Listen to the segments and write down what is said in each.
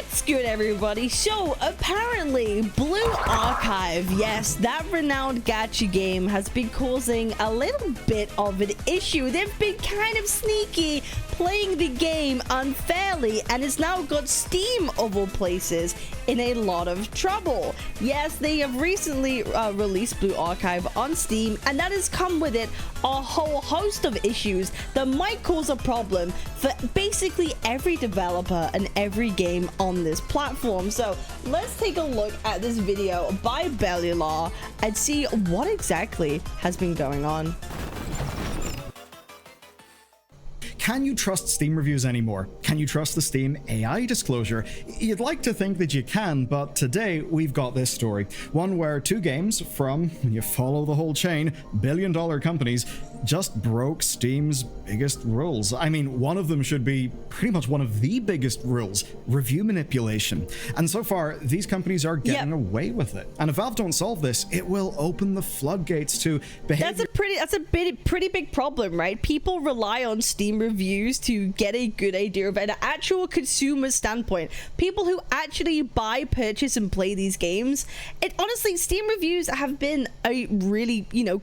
What's good, everybody? So apparently Blue Archive, yes, that renowned gacha game, has been causing a little bit of an issue. They've been kind of sneaky, playing the game unfairly, and it's now got Steam of all places in a lot of trouble. Yes, they have recently released Blue Archive on Steam, and that has come with it a whole host of issues that might cause a problem for basically every developer and every game on this platform. So let's take a look at this video by Bellular and see what exactly has been going on. Can you trust Steam reviews anymore? Can you trust the Steam AI disclosure? You'd like to think that you can, but today we've got this story. One where two games from, when you follow the whole chain, billion-dollar companies just broke Steam's biggest rules. I mean, one of them should be pretty much one of the biggest rules, review manipulation. And so far, these companies are getting away with it. And if Valve don't solve this, it will open the floodgates to behavior. That's a pretty big problem, right? People rely on Steam reviews to get a good idea of an actual consumer standpoint. People who actually buy, purchase, and play these games. Honestly, Steam reviews have been a really,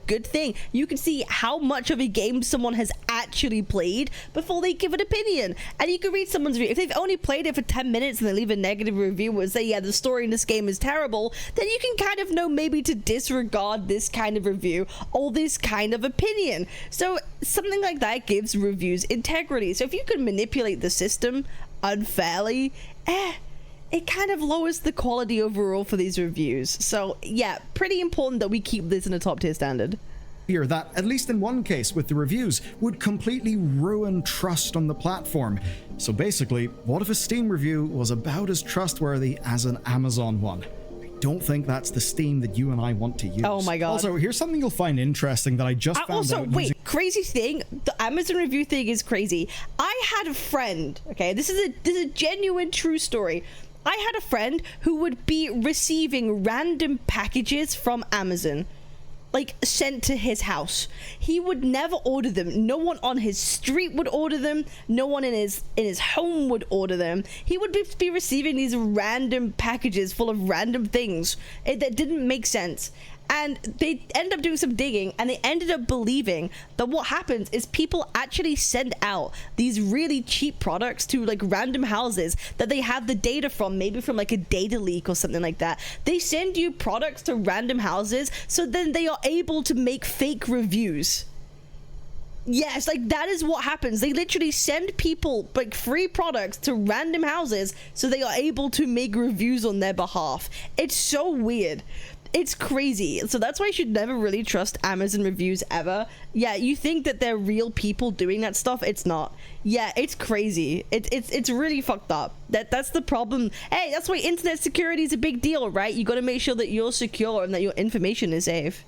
good thing. You can see how much of a game someone has actually played before they give an opinion. And you can read someone's review. If they've only played it for 10 minutes and they leave a negative review and say, yeah, the story in this game is terrible, then you can kind of know maybe to disregard this kind of review or this kind of opinion. So something like that gives reviews integrity. So if you can manipulate the system unfairly, it kind of lowers the quality overall for these reviews. So yeah, pretty important that we keep this in a top tier standard. Here that, at least in one case with the reviews, would completely ruin trust on the platform. So basically, what if a Steam review was about as trustworthy as an Amazon one? I don't think that's the Steam that you and I want to use. Oh my god. Also, here's something you'll find interesting that I just found out. Wait, crazy thing, the Amazon review thing is crazy. I had a friend, okay, this is a genuine true story. I had a friend who would be receiving random packages from Amazon, like sent to his house. He would never order them. No one on his street would order them. No one in his home would order them. He would be receiving these random packages full of random things that didn't make sense. And they ended up doing some digging, and they ended up believing that what happens is people actually send out these really cheap products to like random houses that they have the data from, maybe from like a data leak or something like that. They send you products to random houses, so then they are able to make fake reviews. Yes, like that is what happens. They literally send people like free products to random houses so they are able to make reviews on their behalf. It's so weird. It's crazy. So that's why you should never really trust Amazon reviews ever. Yeah, you think that they're real people doing that stuff. It's not. Yeah, it's crazy. It's really fucked up. That's the problem. Hey, that's why internet security is a big deal, right? You got to make sure that you're secure and that your information is safe.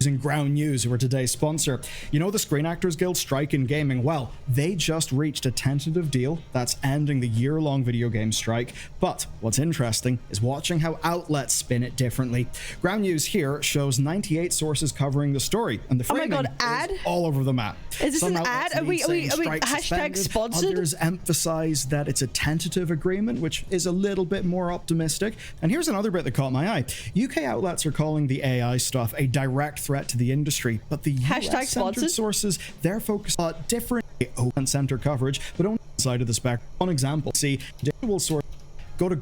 Using Ground News, who are today's sponsor. You know the Screen Actors Guild strike in gaming? Well, they just reached a tentative deal that's ending the year-long video game strike. But what's interesting is watching how outlets spin it differently. Ground News here shows 98 sources covering the story, and the framing is all over the map. Is this an ad? Are we hashtag sponsored? Others emphasize that it's a tentative agreement, which is a little bit more optimistic. And here's another bit that caught my eye. UK outlets are calling the AI stuff a direct threat to the industry, but the US-centered sources, they're focused on different open center coverage, but only one side of the spectrum. One example, see, digital source, go to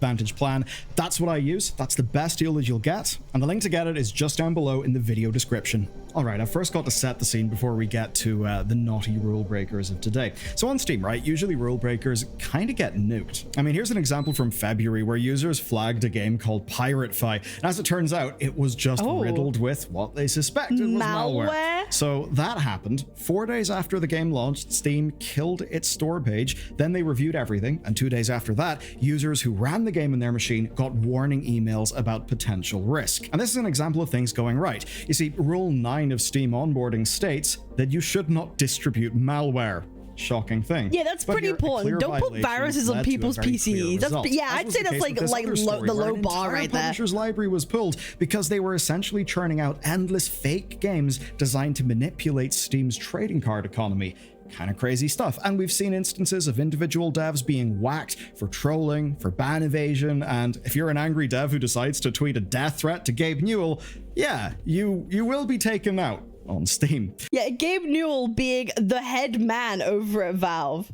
Advantage plan. That's what I use. That's the best deal that you'll get, and the link to get it is just down below in the video description. Alright, I've first got to set the scene before we get to the naughty rule breakers of today. So on Steam, right, usually rule breakers kind of get nuked. I mean, here's an example from February where users flagged a game called Piratefy, and as it turns out, it was just riddled with what they suspected was malware. So that happened. 4 days after the game launched, Steam killed its store page, then they reviewed everything, and 2 days after that, users who ran the game in their machine got warning emails about potential risk. And this is an example of things going right. You see, Rule 9 of Steam onboarding states that you should not distribute malware. Shocking thing. Yeah, that's pretty important. Don't put viruses on people's PCs. Yeah, I'd say that's like the low bar right there. Publisher's library was pulled because they were essentially churning out endless fake games designed to manipulate Steam's trading card economy. kind of crazy stuff. And we've seen instances of individual devs being whacked for trolling, for ban evasion, and if you're an angry dev who decides to tweet a death threat to Gabe Newell, yeah, you will be taken out on Steam. Yeah, Gabe Newell being the head man over at Valve.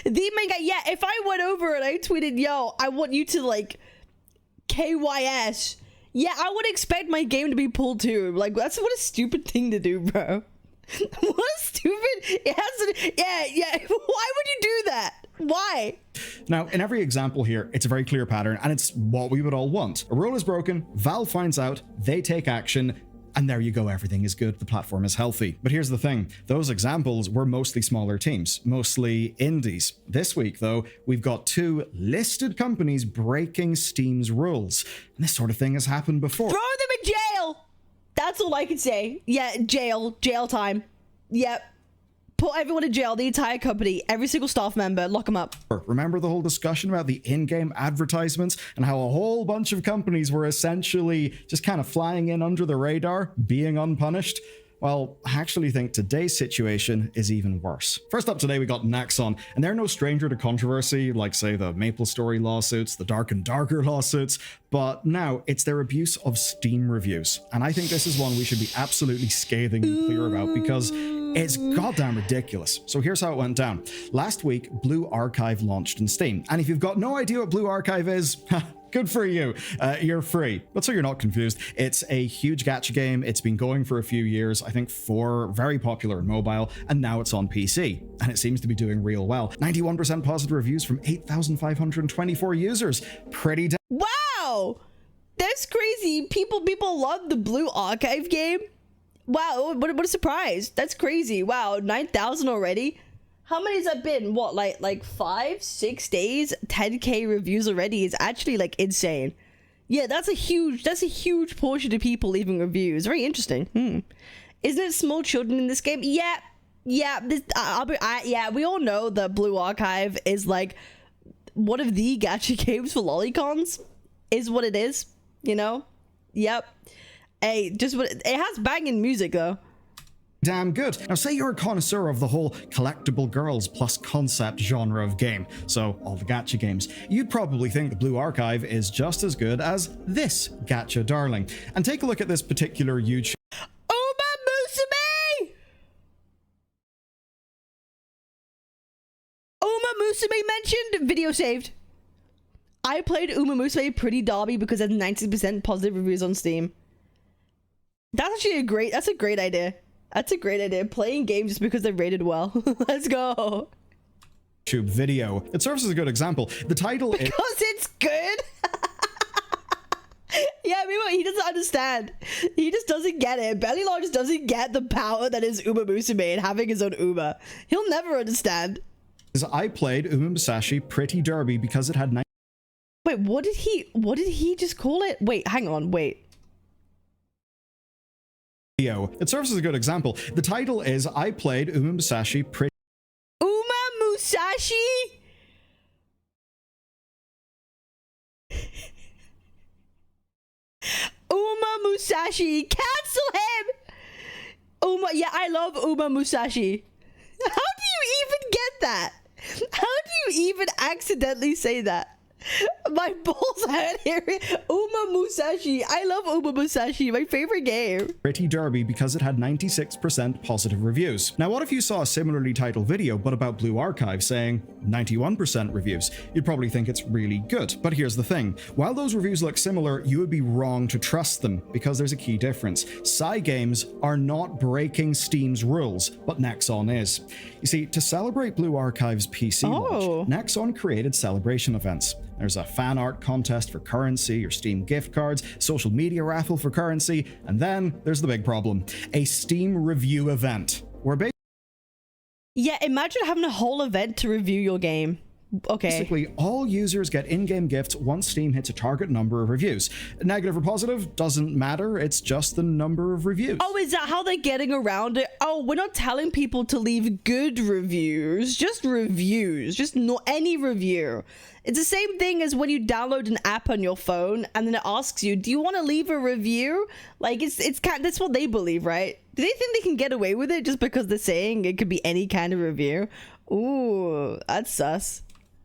The main guy, yeah, if I went over and I tweeted, yo, I want you to, like, KYS, yeah, I would expect my game to be pulled too. Like, what a stupid thing to do, bro. What a stupid, it has to, yeah, why would you do that? Why? Now, in every example here, it's a very clear pattern, and it's what we would all want. A rule is broken, Valve finds out, they take action, and there you go, everything is good, the platform is healthy. But here's the thing, those examples were mostly smaller teams, mostly indies. This week, though, we've got 2 listed companies breaking Steam's rules. And this sort of thing has happened before. Throw them in jail! That's all I can say. Yeah, jail time. Yep. Put everyone in jail, the entire company, every single staff member, lock them up. Remember the whole discussion about the in-game advertisements and how a whole bunch of companies were essentially just kind of flying in under the radar, being unpunished? Well, I actually think today's situation is even worse. First up today, we got Nexon, and they're no stranger to controversy, like, say, the MapleStory lawsuits, the Dark and Darker lawsuits, but now it's their abuse of Steam reviews. And I think this is one we should be absolutely scathingly clear about, because it's goddamn ridiculous. So here's how it went down. Last week, Blue Archive launched in Steam, and if you've got no idea what Blue Archive is, good for you. You're free. But so you're not confused, it's a huge gacha game. It's been going for a few years, I think 4, very popular in mobile, and now it's on PC. And it seems to be doing real well. 91% positive reviews from 8,524 users. Pretty damn. Wow! That's crazy. People love the Blue Archive game. Wow, what a surprise. That's crazy. Wow, 9,000 already. How many has that been? What, like 5, 6 days? 10k reviews already is actually like insane. Yeah, that's a huge portion of people leaving reviews. Very interesting. Isn't it small children in this game? Yeah. Yeah, we all know that Blue Archive is like one of the gacha games for lolicons. Is what it is, you know? Yep. Hey, it has banging music though. Damn good. Now say you're a connoisseur of the whole collectible girls plus concept genre of game, so all the gacha games, you'd probably think the Blue Archive is just as good as this gacha darling. And take a look at this particular YouTube. Uma Musume mentioned, video saved. I played Uma Musume Pretty Derby because it has 90% positive reviews on Steam. That's actually a great idea. That's a great idea. Playing games just because they're rated well. Let's go. YouTube video. It serves as a good example. The title is... Because it's good? Yeah, meanwhile, he doesn't understand. He just doesn't get it. Bellylon just doesn't get the power that is Uma Musume and having his own Uma. He'll never understand. I played Uma Musashi Pretty Derby because it had... Wait, what did he just call it? Wait, hang on, wait. It serves as a good example. The title is I played Uma Musashi Pretty... Uma Musashi? Uma Musashi, cancel him! Yeah, I love Uma Musashi. How do you even get that? How do you even accidentally say that? My balls hurt hearing Uma Musashi. I love Uma Musashi, my favorite game. Pretty Derby because it had 96% positive reviews. Now, what if you saw a similarly titled video, but about Blue Archive saying 91% reviews? You'd probably think it's really good. But here's the thing. While those reviews look similar, you would be wrong to trust them because there's a key difference. Cygames are not breaking Steam's rules, but Nexon is. You see, to celebrate Blue Archive's PC launch, Nexon created celebration events. There's a fan art contest for currency or Steam gift cards, social media raffle for currency, and then there's the big problem, a Steam review event. Where yeah, imagine having a whole event to review your game. Okay. Basically, all users get in-game gifts once Steam hits a target number of reviews. Negative or positive doesn't matter, it's just the number of reviews. Oh, is that how they're getting around it? Oh, we're not telling people to leave good reviews, just not any review. It's the same thing as when you download an app on your phone and then it asks you, do you want to leave a review? Like, that's what they believe, right? Do they think they can get away with it just because they're saying it could be any kind of review? Ooh, that's sus.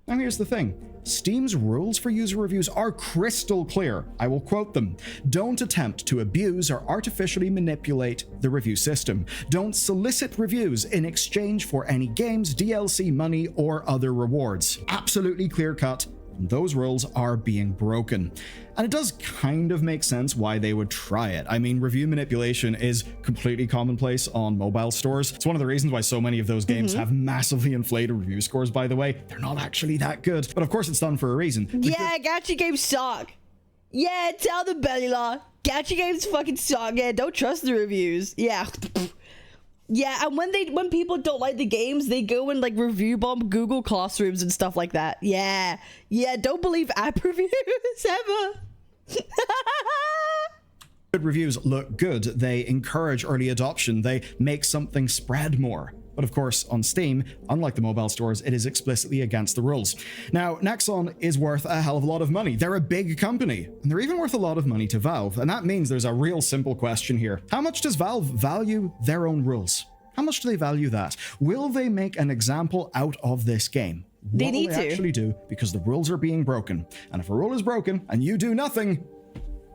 Now here's the thing. Steam's rules for user reviews are crystal clear. I will quote them. Don't attempt to abuse or artificially manipulate the review system. Don't solicit reviews in exchange for any games, DLC money, or other rewards. Absolutely clear cut. Those rules are being broken. And it does kind of make sense why they would try it. I mean, review manipulation is completely commonplace on mobile stores. It's one of the reasons why so many of those games have massively inflated review scores, by the way. They're not actually that good. But of course, it's done for a reason. Yeah, gacha games suck. Yeah, tell the belly law. Gacha games fucking suck. Yeah, don't trust the reviews. Yeah. Yeah, and when people don't like the games, they go and like review bomb Google Classrooms and stuff like that. Yeah, don't believe app reviews ever. Good reviews look good. They encourage early adoption. They make something spread more. But of course, on Steam, unlike the mobile stores, it is explicitly against the rules. Now, Nexon is worth a hell of a lot of money. They're a big company, and they're even worth a lot of money to Valve. And that means there's a real simple question here. How much does Valve value their own rules? How much do they value that? Will they make an example out of this game? They need to. Actually do, because the rules are being broken. And if a rule is broken and you do nothing,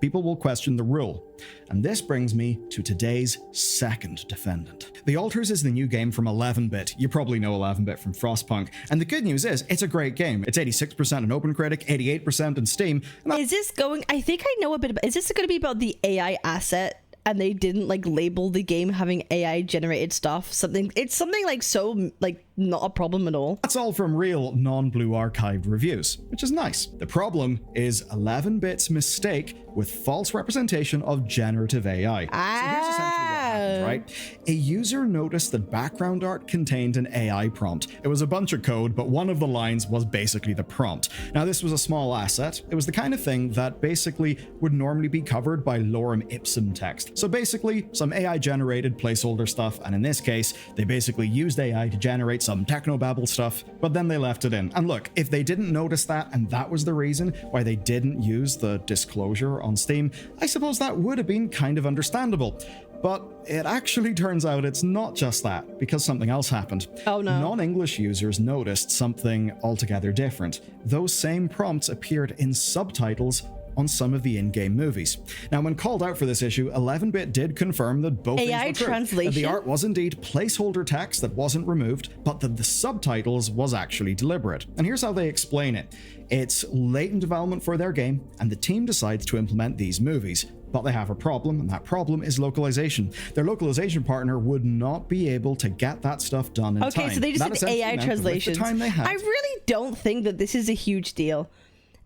people will question the rule. And this brings me to today's second defendant. The Alters is the new game from 11-bit. You probably know 11-bit from Frostpunk. And the good news is, it's a great game. It's 86% on OpenCritic, 88% in Steam. Is this going... I think I know a bit about... Is this going to be about the AI asset? And they didn't like label the game having AI generated stuff. It's something like so like not a problem at all. That's all from real non-blue archived reviews, which is nice. The problem is 11-bit's mistake with false representation of generative AI. So here's essentially what happened, right? A user noticed that background art contained an AI prompt. It was a bunch of code, but one of the lines was basically the prompt. Now, this was a small asset. It was the kind of thing that basically would normally be covered by lorem ipsum text. So basically, some AI-generated placeholder stuff, and in this case, they basically used AI to generate some technobabble stuff, but then they left it in. And look, if they didn't notice that, and that was the reason why they didn't use the disclosure on Steam, I suppose that would have been kind of understandable. But it actually turns out it's not just that, because something else happened. Oh no. Non-English users noticed something altogether different. Those same prompts appeared in subtitles on some of the in-game movies. Now, when called out for this issue, 11-bit did confirm that both AI things were true. translation? That the art was indeed placeholder text that wasn't removed, but that the subtitles was actually deliberate. And here's how they explain it. It's late in development for their game, and the team decides to implement these movies. But they have a problem, and that problem is localization. Their localization partner would not be able to get that stuff done in time. Okay, so they just did AI translations. I really don't think that this is a huge deal.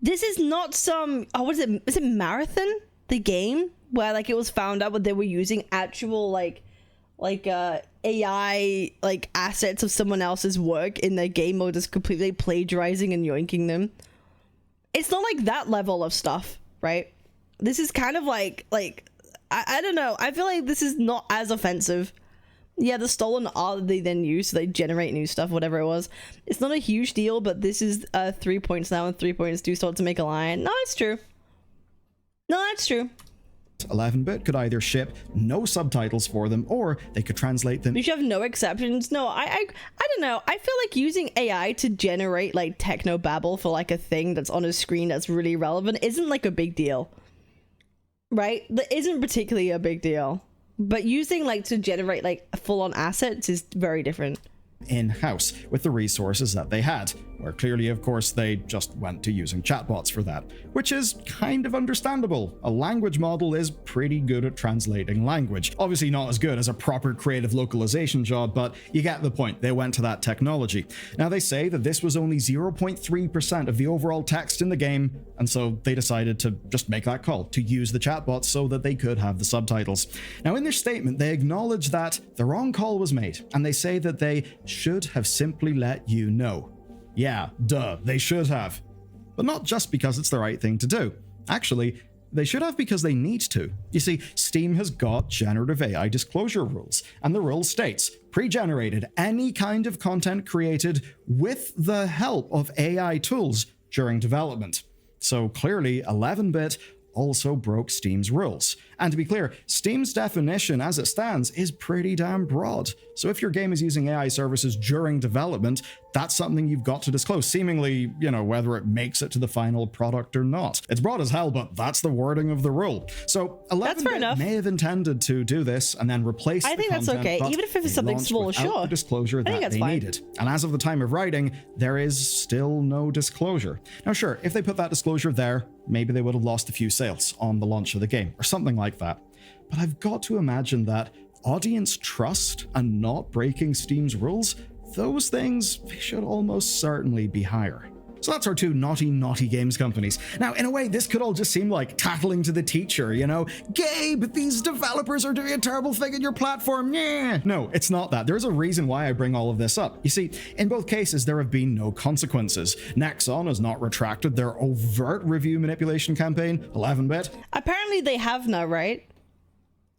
This is not some... Oh, what is it? Is it Marathon? The game? Where, like, it was found out that they were using actual, AI, assets of someone else's work in their game mode, just completely plagiarizing and yoinking them. It's not like that level of stuff, right? This is kind of like I don't know. I feel like this is not as offensive. Yeah, the stolen art that they then use, so they generate new stuff, whatever it was. It's not a huge deal, but this is 3 points now, and 3 points do start to make a line. No, it's true. No, that's true. 11-bit could either ship no subtitles for them, or they could translate them. You should have no exceptions. No, I don't know. I feel like using AI to generate like techno babble for like a thing that's on a screen that's really relevant isn't like a big deal, right? That isn't particularly a big deal. But using like to generate like full-on assets is very different. In-house with the resources that they had, where clearly, of course, they just went to using chatbots for that, which is kind of understandable. A language model is pretty good at translating language. Obviously not as good as a proper creative localization job, but you get the point. They went to that technology. Now, they say that this was only 0.3% of the overall text in the game, and so they decided to just make that call, to use the chatbots so that they could have the subtitles. Now, in their statement, they acknowledge that the wrong call was made, and they say that they should have simply let you know. Yeah, duh, they should have. But not just because it's the right thing to do. Actually, they should have because they need to. You see, Steam has got generative AI disclosure rules, and the rule states, pre-generated any kind of content created with the help of AI tools during development. So clearly, 11-bit also broke Steam's rules. And to be clear, Steam's definition as it stands is pretty damn broad. So if your game is using AI services during development, that's something you've got to disclose, seemingly, you know, whether it makes it to the final product or not. It's broad as hell, but that's the wording of the rule. So 11-bit may have intended to do this and then replace the content. I think that's okay, even if it's something small, sure. The disclosure that they needed. And as of the time of writing, there is still no disclosure. Now sure, if they put that disclosure there, maybe they would have lost a few sales on the launch of the game, or something like that. But I've got to imagine that audience trust and not breaking Steam's rules, those things should almost certainly be higher. So that's our two naughty games companies. Now, in a way, this could all just seem like tattling to the teacher, you know? Gabe, these developers are doing a terrible thing in your platform. Yeah. No, it's not that. There's a reason why I bring all of this up. You see, in both cases, there have been no consequences. Nexon has not retracted their overt review manipulation campaign, 11-bit. Apparently they have now, right?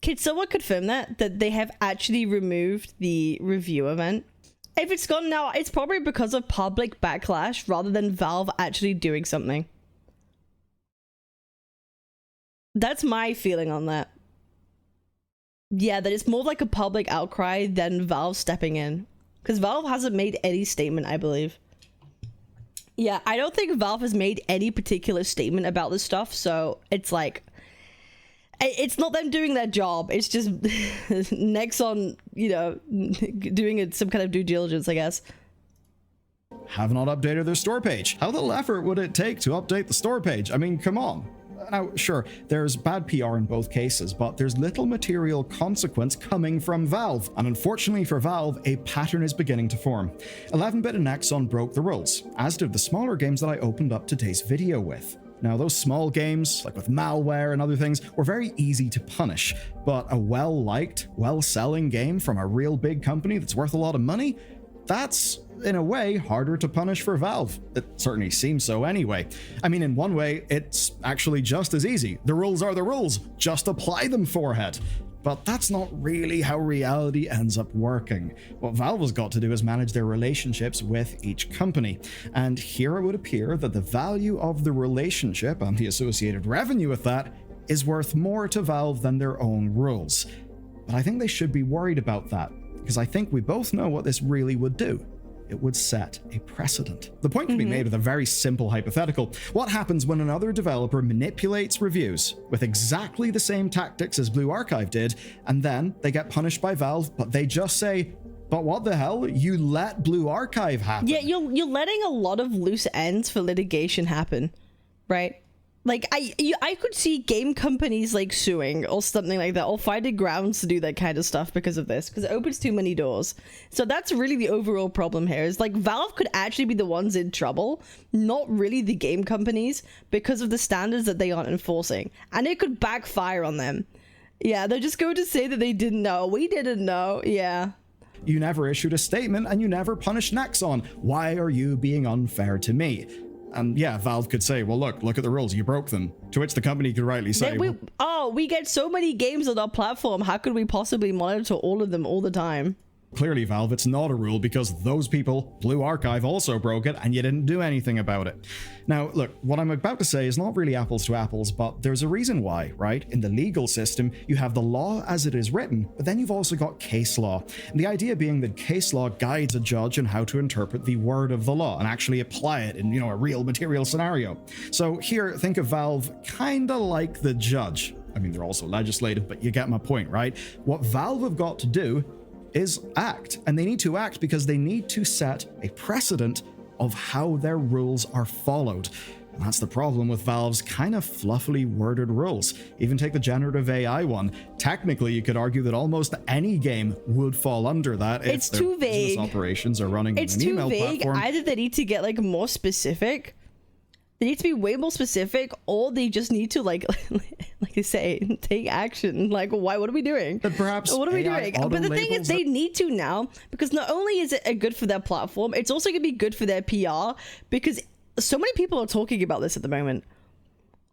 Can someone confirm that they have actually removed the review event? If it's gone now, it's probably because of public backlash rather than Valve actually doing something. That's my feeling on that. Yeah, that it's more like a public outcry than Valve stepping in. Because Valve hasn't made any statement, I believe. Yeah, I don't think Valve has made any particular statement about this stuff, so it's like... It's not them doing their job. It's just Nexon, you know, doing some kind of due diligence, I guess. Have not updated their store page. How little effort would it take to update the store page? I mean, come on. Now, sure, there's bad PR in both cases, but there's little material consequence coming from Valve. And unfortunately for Valve, a pattern is beginning to form. 11-bit and Nexon broke the rules, as did the smaller games that I opened up today's video with. Now, those small games, like with malware and other things, were very easy to punish, but a well-liked, well-selling game from a real big company that's worth a lot of money, that's, in a way, harder to punish for Valve. It certainly seems so anyway. I mean, in one way, it's actually just as easy. The rules are the rules. Just apply them, forehead. But that's not really how reality ends up working. What Valve has got to do is manage their relationships with each company. And here it would appear that the value of the relationship and the associated revenue with that is worth more to Valve than their own rules. But I think they should be worried about that, because I think we both know what this really would do. It would set a precedent. The point can be made with a very simple hypothetical. What happens when another developer manipulates reviews with exactly the same tactics as Blue Archive did, and then they get punished by Valve, but they just say, but what the hell? You let Blue Archive happen. Yeah, you're letting a lot of loose ends for litigation happen, right? Like, I could see game companies, like, suing or something like that, or finding grounds to do that kind of stuff because of this, because it opens too many doors. So that's really the overall problem here, is, like, Valve could actually be the ones in trouble, not really the game companies, because of the standards that they aren't enforcing. And it could backfire on them. Yeah, they're just going to say that they didn't know. We didn't know. Yeah. You never issued a statement, and you never punished Nexon. Why are you being unfair to me? And yeah, Valve could say, well, look at the rules, you broke them. To which the company could rightly say, we get so many games on our platform, how could we possibly monitor all of them all the time? Clearly, Valve, it's not a rule because those people, Blue Archive, also broke it and you didn't do anything about it. Now, look, what I'm about to say is not really apples to apples, but there's a reason why, right? In the legal system, you have the law as it is written, but then you've also got case law. And the idea being that case law guides a judge on how to interpret the word of the law and actually apply it in, a real material scenario. So here, think of Valve kinda like the judge. I mean, they're also legislative, but you get my point, right? What Valve have got to do is act, and they need to act because they need to set a precedent of how their rules are followed. And that's the problem with Valve's kind of fluffily worded rules. Even take the generative AI one. Technically, you could argue that almost any game would fall under that. It's too vague. Business operations are running on an email platform. Either they need to get like more specific, They need to be way more specific, or they just need to like they say, take action. Like, why? What are we doing? But perhaps what are we doing? But the thing is, they need to now, because not only is it good for their platform, it's also gonna be good for their PR, because so many people are talking about this at the moment.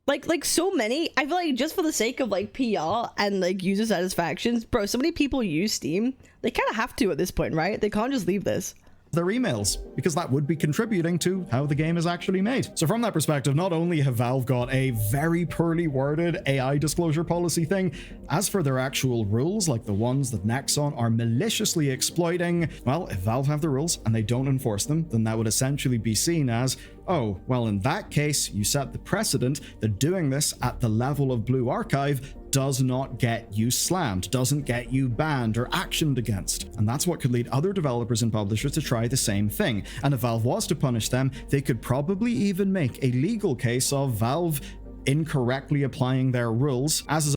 Like so many. I feel like just for the sake of like PR and like user satisfactions, bro. So many people use Steam. They kind of have to at this point, right? They can't just leave this. Their emails, because that would be contributing to how the game is actually made. So from that perspective, not only have Valve got a very poorly worded AI disclosure policy thing, as for their actual rules, like the ones that Nexon are maliciously exploiting, well, if Valve have the rules and they don't enforce them, then that would essentially be seen as, oh, well, in that case, you set the precedent that doing this at the level of Blue Archive does not get you slammed, doesn't get you banned or actioned against. And that's what could lead other developers and publishers to try the same thing. And if Valve was to punish them, they could probably even make a legal case of Valve incorrectly applying their rules as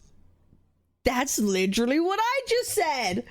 That's literally what I just said.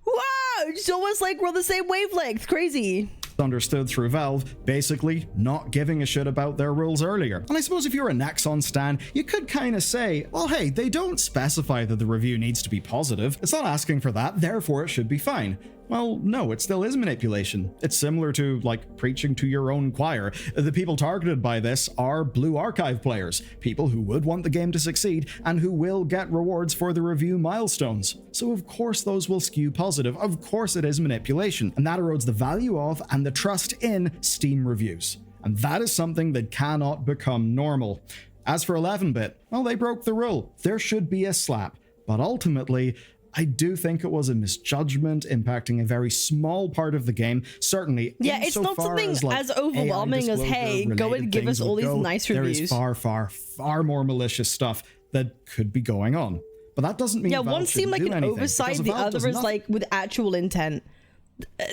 Wow, it's almost like we're on the same wavelength. Crazy. Understood through Valve basically not giving a shit about their rules earlier. And I suppose if you're a Nexon stan, you could kind of say, well, hey, they don't specify that the review needs to be positive. It's not asking for that, therefore it should be fine. Well, no, it still is manipulation. It's similar to, like, preaching to your own choir. The people targeted by this are Blue Archive players, people who would want the game to succeed and who will get rewards for the review milestones. So of course those will skew positive. Of course it is manipulation, and that erodes the value of and the trust in Steam reviews. And that is something that cannot become normal. As for 11-bit, well, they broke the rule. There should be a slap. But ultimately, I do think it was a misjudgment impacting a very small part of the game. Certainly, yeah, it's not something as overwhelming as, hey, go and give us all these nice reviews. There is far more malicious stuff that could be going on. But that doesn't mean one seemed like an oversight, the other is like with actual intent.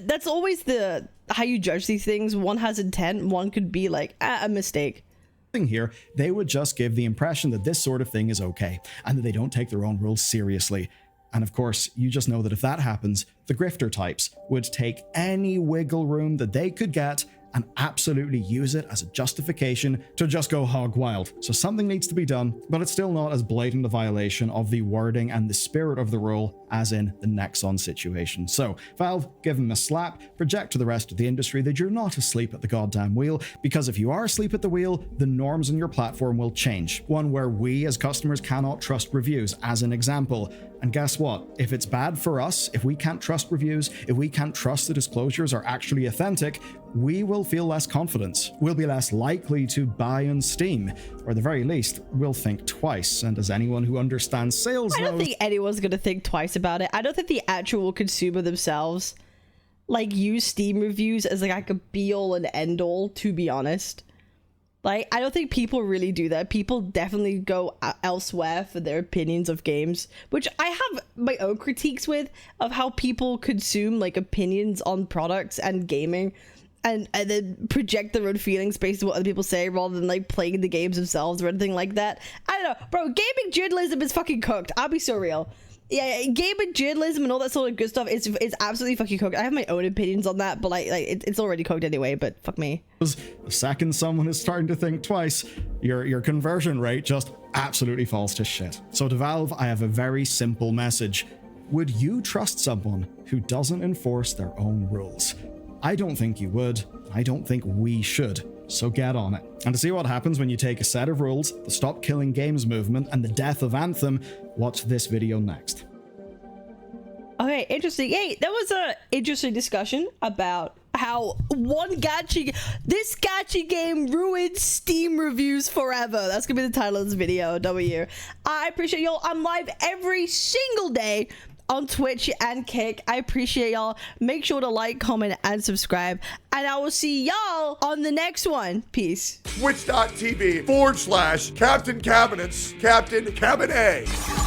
That's always how you judge these things. One has intent, one could be like a mistake. Here, they would just give the impression that this sort of thing is okay and that they don't take their own rules seriously. And of course, you just know that if that happens, the grifter types would take any wiggle room that they could get and absolutely use it as a justification to just go hog wild. So something needs to be done, but it's still not as blatant a violation of the wording and the spirit of the rule as in the Nexon situation. So Valve, give them a slap, project to the rest of the industry that you're not asleep at the goddamn wheel, because if you are asleep at the wheel, the norms on your platform will change. One where we as customers cannot trust reviews, as an example. And guess what? If it's bad for us, if we can't trust reviews, if we can't trust the disclosures are actually authentic, we will feel less confidence. We'll be less likely to buy on Steam, or at the very least, we'll think twice. And as anyone who understands sales knows, I don't think anyone's going to think twice about it. I don't think the actual consumer themselves like use Steam reviews as like a be-all and end-all, to be honest. Like, I don't think people really do that. People definitely go elsewhere for their opinions of games, which I have my own critiques with, of how people consume like opinions on products and gaming, and then project their own feelings based on what other people say rather than like playing the games themselves or anything like that. I don't know, bro. Gaming journalism is fucking cooked. I'll be so real. Yeah, gaming journalism and all that sort of good stuff is absolutely fucking cooked. I have my own opinions on that, but like it's already cooked anyway. But fuck me. The second someone is starting to think twice, your conversion rate just absolutely falls to shit. So to Valve, I have a very simple message. Would you trust someone who doesn't enforce their own rules? I don't think you would. I don't think we should. So get on it. And to see what happens when you take a set of rules, the Stop Killing Games movement, and the death of Anthem, watch this video next. Okay, interesting. Hey, that was a interesting discussion about how this gacha game ruined Steam reviews forever. That's gonna be the title of this video. I appreciate y'all. I'm live every single day on Twitch and Kick. I appreciate y'all. Make sure to like, comment, and subscribe. And I will see y'all on the next one. Peace. Twitch.tv/Captain Cabinetz, Captain Cabinetz.